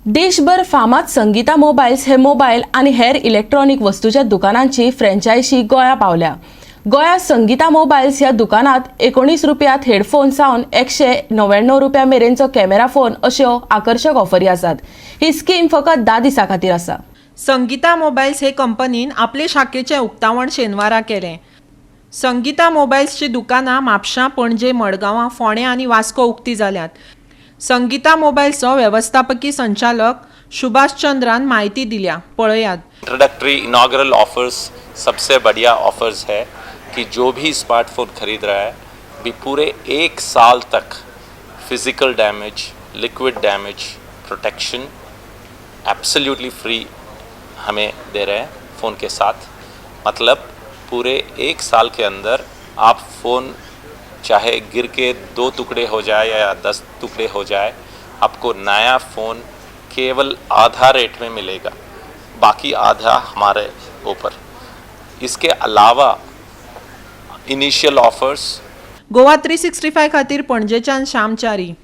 देशभर फामाद संगीता मोबायल्स हे मोबायल आणि हेर इलेक्ट्रॉनिक वस्तूच्या दुकानांची फ्रँचायझी गोंया पावल्या। गोंयांत संगीता मोबायल्स ह्या दुकानात 19 रुपयांत हेडफोन सावन 199 रुपया मेरेनचो कॅमेरा फोन अश्यो आकर्षक ऑफरी आसात। ही स्कीम फकत 10 दिसां खातीर आसा। संगीता मोबायल्स हे कंपनीन आपले शाखेचें उक्तावण शेनवारा केलें। संगीता मोबायल्सची दुकानां म्हापशां, पणजे, मडगांवां, फोंडें आनी वास्को उक्ती जाल्यात। संगीता मोबायल्सचो व्यवस्थापकीय संचालक सुभाष चंद्रान माहिती दिल्या, पळयात। इंट्रोडक्टरी इनॉग्रल ऑफर्स सबसे बढ़िया ऑफर्स है कि जो भी स्मार्टफोन खरीद रहा है भी पूरे 1 साल तक physical damage, liquid damage protection absolutely free हमें दे रहे हैं फ़ोन के साथ। मतलब पूरे 1 साल के अंदर आप फ़ोन चाहे गिर के 2 टुकड़े हो जाए या 10 टुकड़े हो जाए, आपको नया फ़ोन केवल आधा रेट में मिलेगा, बाकी आधा हमारे ऊपर। इसके अलावा इनिशियल ऑफर्स गोवा 365 खातीर पणजेच्यान श्याम च्यारी।